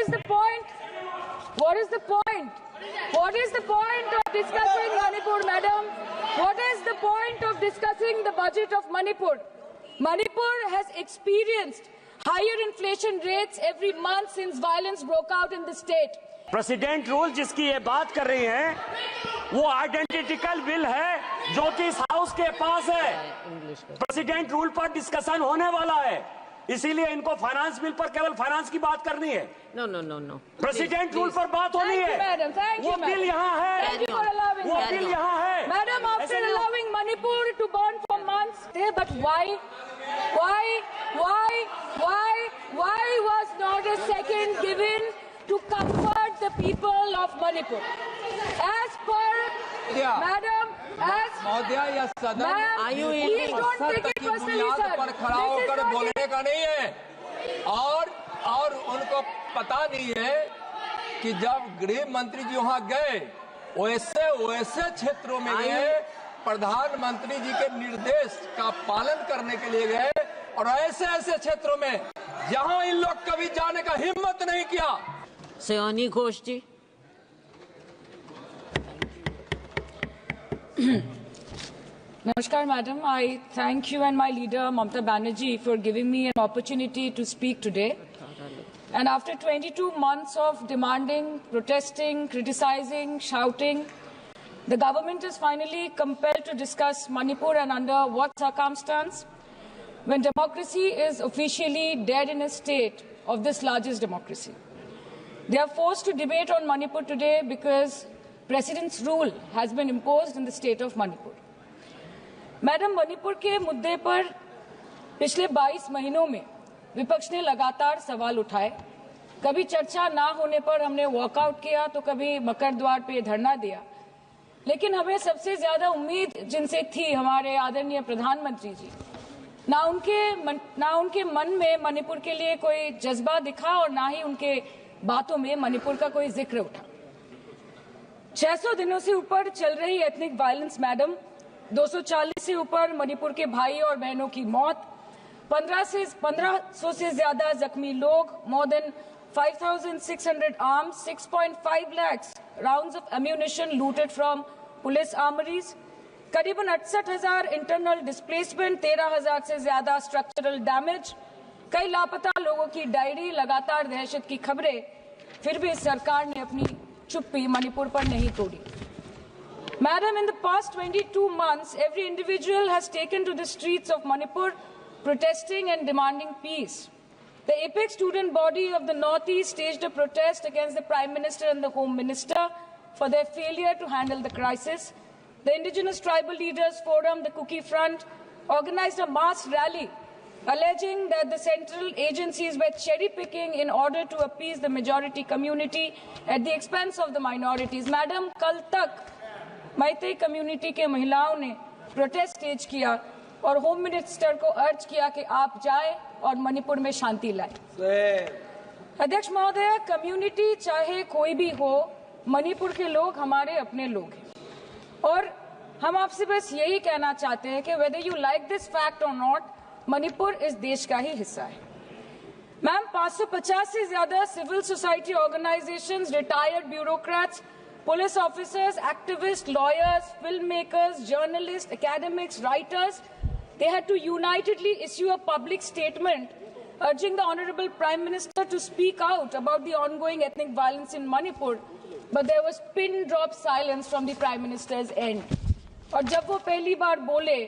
is the point? What is the point? What is the point of discussing Manipur, madam? What is the point of discussing the budget of Manipur? Manipur has experienced higher inflation rates every month since violence broke out in the state. President rule जिसकी ये बात कर रही हैं, वो identical bill है जो कि इस हाउस के पास है। प्रेसिडेंट रूल पर डिस्कशन होने वाला है, इसीलिए इनको फाइनेंस बिल पर केवल फाइनेंस की बात करनी है। नो प्रेसिडेंट रूल पर बात होनी है। वो बिल यहाँ है, वो बिल यहाँ है। Madam, after allowing Manipur to burn for months, but why was not a second given to comfort the people of Manipur? As per, madam, as या सदन please don't take it personally, sir. पर खड़ा होकर बोलने का नहीं है, और उनको पता नहीं है कि जब गृह मंत्री जी वहाँ गए, वैसे क्षेत्रों में गए, प्रधानमंत्री जी के निर्देश का पालन करने के लिए गए, और ऐसे क्षेत्रों में जहाँ इन लोग कभी जाने का हिम्मत नहीं किया। सयानी घोष जी। Namaskar, madam. I thank you and my leader, Mamata Banerjee, for giving me an opportunity to speak today. And after 22 months of demanding, protesting, criticizing, shouting, the government is finally compelled to discuss Manipur, and under what circumstance? When democracy is officially dead in a state of this largest democracy. They are forced to debate on Manipur today because President's rule has been imposed in the state of Manipur. Madam, Manipur के मुद्दे पर पिछले 22 महीनों में विपक्ष ने लगातार सवाल उठाए। कभी चर्चा ना होने पर हमने वॉकआउट किया, तो कभी मकर द्वार पे धरना दिया। लेकिन हमें सबसे ज्यादा उम्मीद जिनसे थी हमारे आदरणीय प्रधानमंत्री जी, ना उनके मन में मणिपुर के लिए कोई जज्बा दिखा और ना ही उनके बातों में मणिपुर का कोई जिक्र उठा। 600 दिनों से ऊपर चल रही एथनिक वायलेंस, मैडम, 240 से ऊपर मणिपुर के भाई और बहनों की मौत, 1500 से ज्यादा जख्मी लोग, more than 5,600 arms, 6.5 lakhs rounds of ammunition looted from police armories, करीबन 68,000 इंटरनल डिस्प्लेसमेंट, 13,000 से ज्यादा स्ट्रक्चरल डैमेज, कई लापता लोगों की डायरी, लगातार दहशत की खबरें। फिर भी सरकार ने अपनी चुप्पी मणिपुर पर नहीं तोड़ी। Madam, in the past 22 months, every individual has taken to the streets of Manipur, protesting and demanding peace. The apex student body of the Northeast staged a protest against the Prime Minister and the Home Minister for their failure to handle the crisis. The Indigenous Tribal Leaders Forum, the Kuki Front, organized a mass rally alleging that the central agencies were cherry-picking in order to appease the majority community at the expense of the minorities. Madam, kal tak Meitei community के महिलाओं ने protest stage किया और home minister को अर्ज किया कि आप जाएं और मणिपुर में शांति लाएं। अध्यक्ष महोदय, कम्युनिटी चाहे कोई भी हो, मणिपुर के लोग हमारे अपने लोग हैं और हम आपसे बस यही कहना चाहते हैं कि whether you like this fact और नॉट, मणिपुर इस देश का ही हिस्सा है। मैम, 550 से ज्यादा civil society organisations, retired bureaucrats, police officers, activists, lawyers, filmmakers, journalists, academics, writers, they had to unitedly issue a public statement urging the Honorable Prime Minister to speak out about the ongoing ethnic violence in Manipur, but there was pin-drop silence from the Prime Minister's end. और जब वो पहली बार बोले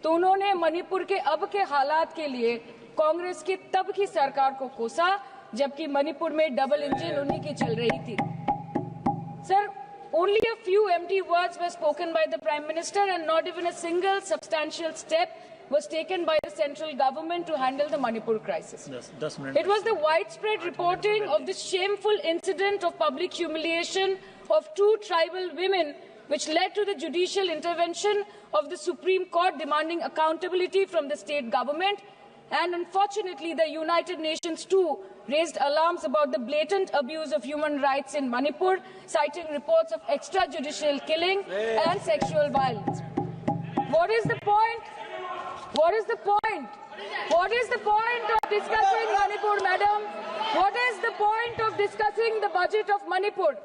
तो उन्होंने मणिपुर के अब के हालात के लिए कांग्रेस की तब की सरकार को कोसा, जबकि मणिपुर में डबल इंजन उन्हीं की चल रही थी। Sir, only a few empty words were spoken by the Prime Minister and not even a single substantial step was taken by the central government to handle the Manipur crisis. It was the widespread reporting of the shameful incident of public humiliation of 2 tribal women which led to the judicial intervention of the Supreme Court demanding accountability from the state government. And unfortunately, the United Nations too raised alarms about the blatant abuse of human rights in Manipur, citing reports of extrajudicial killing and sexual violence. What is the point? What is the point? What is the point of discussing Manipur, madam? What is the point of discussing the budget of Manipur.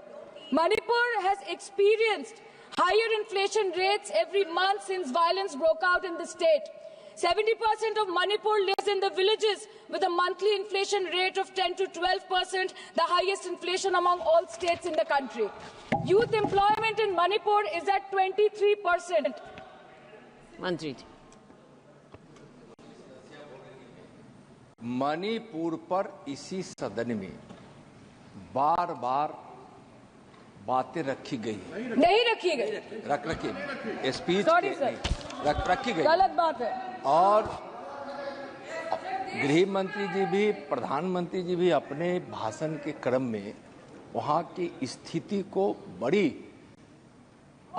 Manipur has experienced higher inflation rates every month since violence broke out in the state. 70% of Manipur lives in the villages with a monthly inflation rate of 10 to 12%, the highest inflation among all states in the country. Youth employment in Manipur is at 23%. मंत्री जी, मणिपुर पर इसी सदन में बार बार बातें रखी गई, नहीं रखी गई, रखी स्पीच Sorry, sir. रखी गई, गलत बात है। और गृह मंत्री जी भी, प्रधानमंत्री जी भी अपने भाषण के क्रम में वहां की स्थिति को बड़ी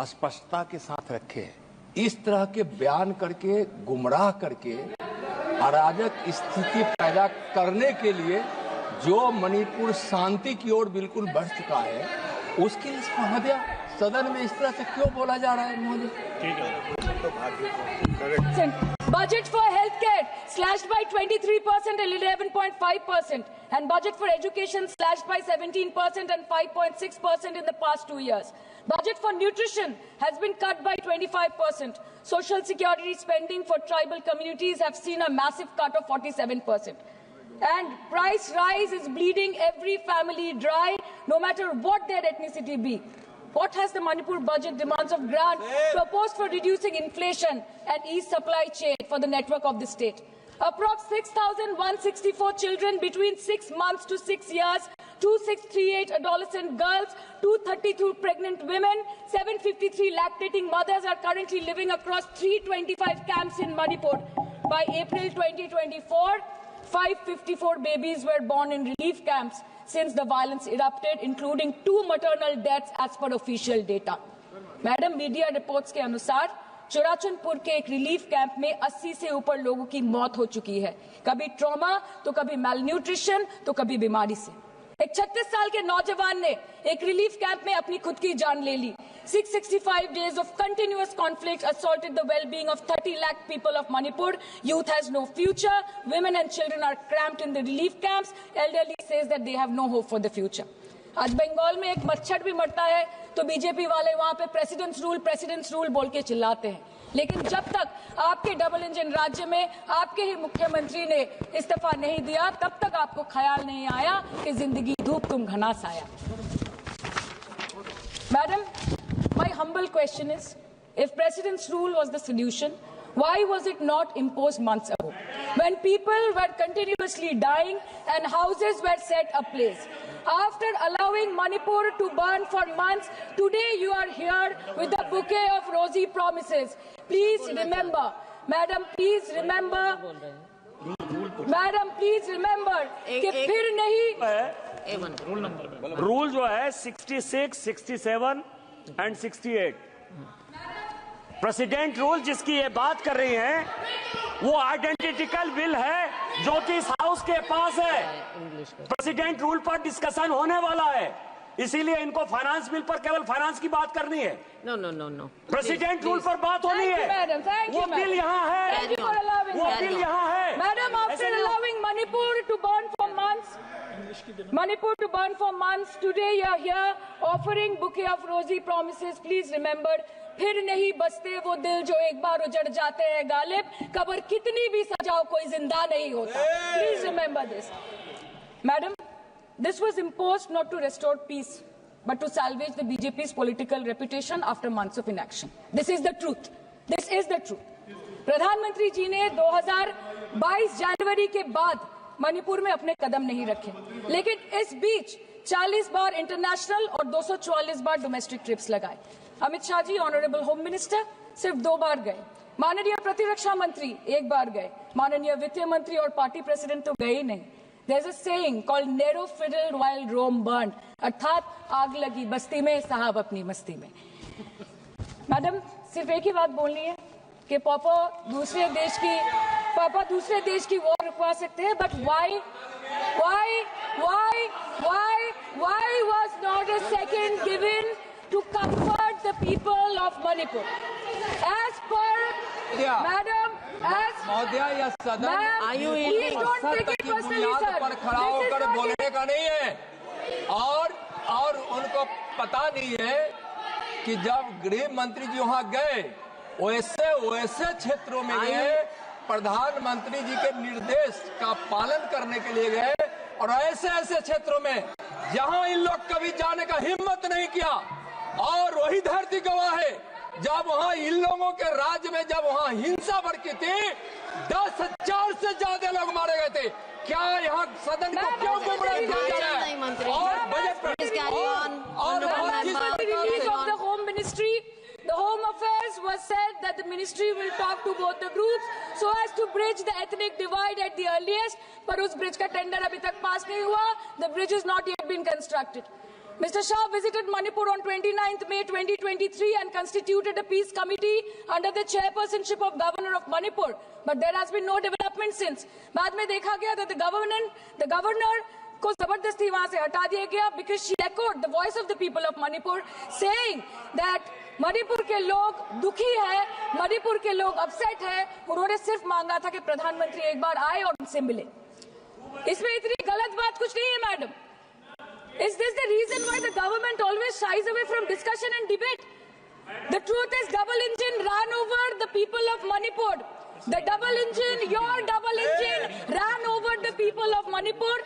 स्पष्टता के साथ रखे हैं। इस तरह के बयान करके, गुमराह करके, अराजक स्थिति पैदा करने के लिए जो मणिपुर शांति की ओर बिल्कुल बढ़ चुका है, उसके लिए महोदय सदन में इस तरह से क्यों बोला जा रहा है महोदय? Budget for healthcare slashed by 23% and 11.5%, and budget for education slashed by 17% and 5.6% in the past 2 years. Budget for nutrition has been cut by 25%. Social security spending for tribal communities have seen a massive cut of 47%. And price rise is bleeding every family dry, no matter what their ethnicity be. What has the Manipur budget demands of grant proposed for reducing inflation and ease supply chain for the network of the state? Approx 6,164 children between 6 months to 6 years, 2,638 adolescent girls, 232 pregnant women, 753 lactating mothers are currently living across 325 camps in Manipur. By April 2024, 554 babies were born in relief camps since the violence erupted, including 2 maternal deaths as per official data. Madam, media reports के अनुसार चुराचंदपुर के एक relief camp में 80 से ऊपर लोगों की मौत हो चुकी है, कभी ट्रॉमा तो कभी मैलन्यूट्रिशन तो कभी बीमारी से। एक 36 साल के नौजवान ने एक रिलीफ कैंप में अपनी खुद की जान ले ली। 665 days of continuous conflict assaulted the well-being of 30 lakh people of Manipur. Youth has no future. Women and children are cramped in the relief camps. Elderly says that they have no hope for the future. आज बंगाल में एक मच्छर भी मरता है तो BJP वाले वहां पे प्रेसिडेंट्स रूल बोल के चिल्लाते हैं, लेकिन जब तक आपके डबल इंजन राज्य में आपके ही मुख्यमंत्री ने इस्तीफा नहीं दिया, तब तक आपको ख्याल नहीं आया कि जिंदगी धूप तुम घनास आया। Madam, my humble question is, if president's rule was the solution, why was it not imposed months ago, when people were continuously dying and houses were set ablaze? After allowing Manipur to burn for months, today you are here with a bouquet of rosy promises. Please remember, madam, please remember, कि फिर नहीं rule जो है 66, 67 and 68, president rule जिसकी ये बात कर रही हैं, वो आइडेंटिकल बिल है जो कि इस हाउस के पास है। प्रेसिडेंट रूल पर डिस्कशन होने वाला है, इसीलिए इनको फाइनेंस बिल पर केवल फाइनेंस की बात करनी है। नो प्रेसिडेंट रूल पर बात होनी है। वो बिल यहाँ है, वो बिल यहाँ है। Madam, after allowing Manipur to burn for months, today you are here offering bouquet of rosy promises. Please remember, फिर नहीं बसते वो दिल जो एक बार उजड़ जाते हैं गालिब, कब्र कितनी भी सजाओ कोई जिंदा नहीं होता। Please remember this. Madam, this was imposed not to restore peace, but to salvage the BJP's political reputation after months of inaction. This is the truth. This is the truth. प्रधानमंत्री जी ने 2022 जनवरी के बाद मणिपुर में अपने कदम नहीं रखे, लेकिन इस बीच 40 बार इंटरनेशनल और 244 बार डोमेस्टिक ट्रिप्स लगाए। Amit Shah ji, honourable home minister, सिर्फ 2 बार गए। माननीय प्रतिरक्षा मंत्री 1 बार गए। माननीय वित्त मंत्री और पार्टी प्रेसिडेंट तो गए ही नहीं। There's a saying called narrow fiddle while Rome burned, अर्थात आग लगी बस्ती में, साहब अपनी मस्ती में। मैडम, सिर्फ एक ही बात बोलनी है कि पापा दूसरे देश की वॉर रुकवा सकते हैं, but why was not a second given to comfort the people of Manipur? As per Madam, महोदय, यह सदन please don't take it personally, sir. पर खड़ा होकर बोलने का नहीं है। पता नहीं है कि जब गृह मंत्री जी वहां गए, वैसे क्षेत्रों में गए, प्रधानमंत्री जी के निर्देश का पालन करने के लिए गए, और ऐसे क्षेत्रों में जहां इन लोग कभी जाने का हिम्मत नहीं किया। और वही धरती गवाह है, जब वहां इन लोगों के राज्य में जब वहां हिंसा भड़की थी, 10,000 से ज्यादा लोग मारे गए थे। क्या यहाँ सदन को क्यों गुमराह किया जा रहा है? और budget release of the Home Ministry, the Home Affairs was said that the ministry will talk to both the groups so as to bridge the ethnic divide at the earliest. पर उस bridge का tender अभी तक pass नहीं हुआ. The bridge is not yet been constructed. Mr. Shah visited Manipur on 29th May 2023 and constituted a peace committee under the chairpersonship of Governor of Manipur. But there has been no development since. बाद में देखा गया that the governor को जबरदस्ती वहां से हटा दिया गया because she echoed the voice of the people of Manipur saying that Manipur के लोग दुखी है, मणिपुर के लोग अपसेट है. उन्होंने सिर्फ मांगा था कि प्रधानमंत्री एक बार आए और उनसे मिले. इसमें इतनी गलत बात कुछ नहीं है madam. Is this the reason why the government always shies away from discussion and debate? The truth is double engine ran over the people of Manipur. The double engine, your double engine ran over the people of Manipur.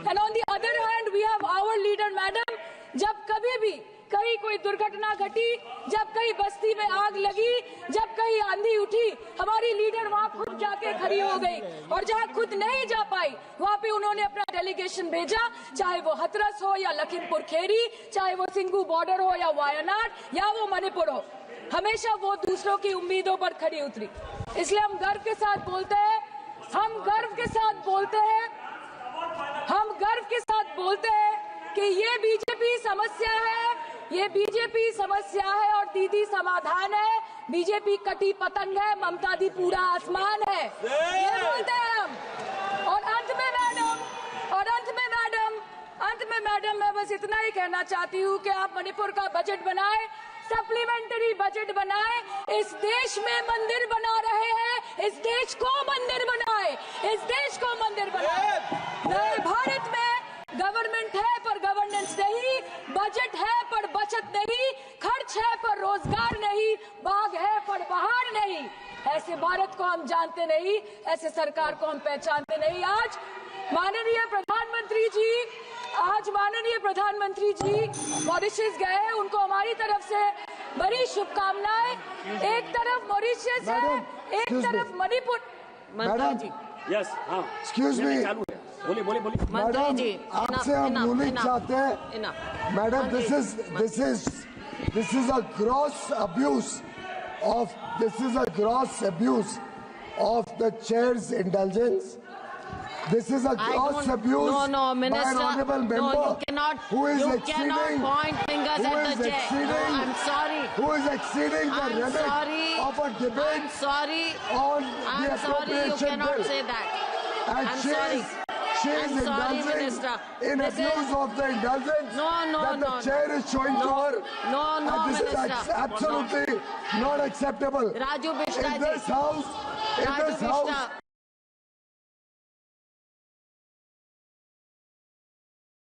And on the other hand, we have our leader, madam. जब कभी भी कहीं कोई दुर्घटना घटी, जब कहीं बस्ती में आग लगी, जब कहीं आंधी उठी, हमारी लीडर वहां खुद जाके खड़ी हो गई. और जहां खुद नहीं जा पाई, वहां पे उन्होंने अपना डेलीगेशन भेजा, चाहे वो हथरस हो या लखीमपुर खीरी, चाहे वो सिंगू बॉर्डर हो या वायनाड या वो मणिपुर हो. हमेशा वो दूसरों की उम्मीदों पर खड़ी उतरी. इसलिए हम गर्व के साथ बोलते हैं, हम गर्व के साथ बोलते हैं, हम गर्व के साथ बोलते हैं कि ये बीजेपी समस्या है, ये बीजेपी समस्या है और दीदी समाधान है. बीजेपी कटी पतंग है, ममता दी पूरा आसमान है. ये बोलते हैं हम. और अंत में मैडम मैं बस इतना ही कहना चाहती हूँ कि आप मणिपुर का बजट बनाए, सप्लीमेंट्री बजट बनाए. इस देश में मंदिर बना रहे हैं, इस देश को मंदिर बनाए, इस देश को मंदिर बनाए. नए भारत में गवर्नमेंट है पर गवर्नेंस नहीं, बजट है पर बचत नहीं, खर्च है पर रोजगार नहीं, बाग है पर बहार नहीं. ऐसे भारत को हम जानते नहीं, ऐसे सरकार को हम पहचानते नहीं. आज माननीय प्रधानमंत्री जी मॉरिशस गए, उनको हमारी तरफ से बड़ी शुभकामनाएं. एक तरफ मॉरिशस है, एक तरफ मणिपुर. मंत्री जी, यस, हाँ, एक्सक्यूज मी, बोलिए. मंत्री जी, आपसे हम यूनिट चाहते हैं. Madam, this is a gross abuse of the chair's indulgence. This is a gross abuse No, Minister. by an honorable member No, you cannot. who is you exceeding. cannot point fingers who at is the chair. exceeding. No, I'm sorry. Who is exceeding the I'm limit sorry. of a debate I'm sorry. on the I'm sorry. You appropriation cannot bill. say that. And I'm she sorry. is I'm sorry, indulging Minister. in This abuse is- of the indulgence that the No. chair is showing to her. No, And this Minister. is absolutely not acceptable. Raju Bishra In ji. this house, Raju Bishra.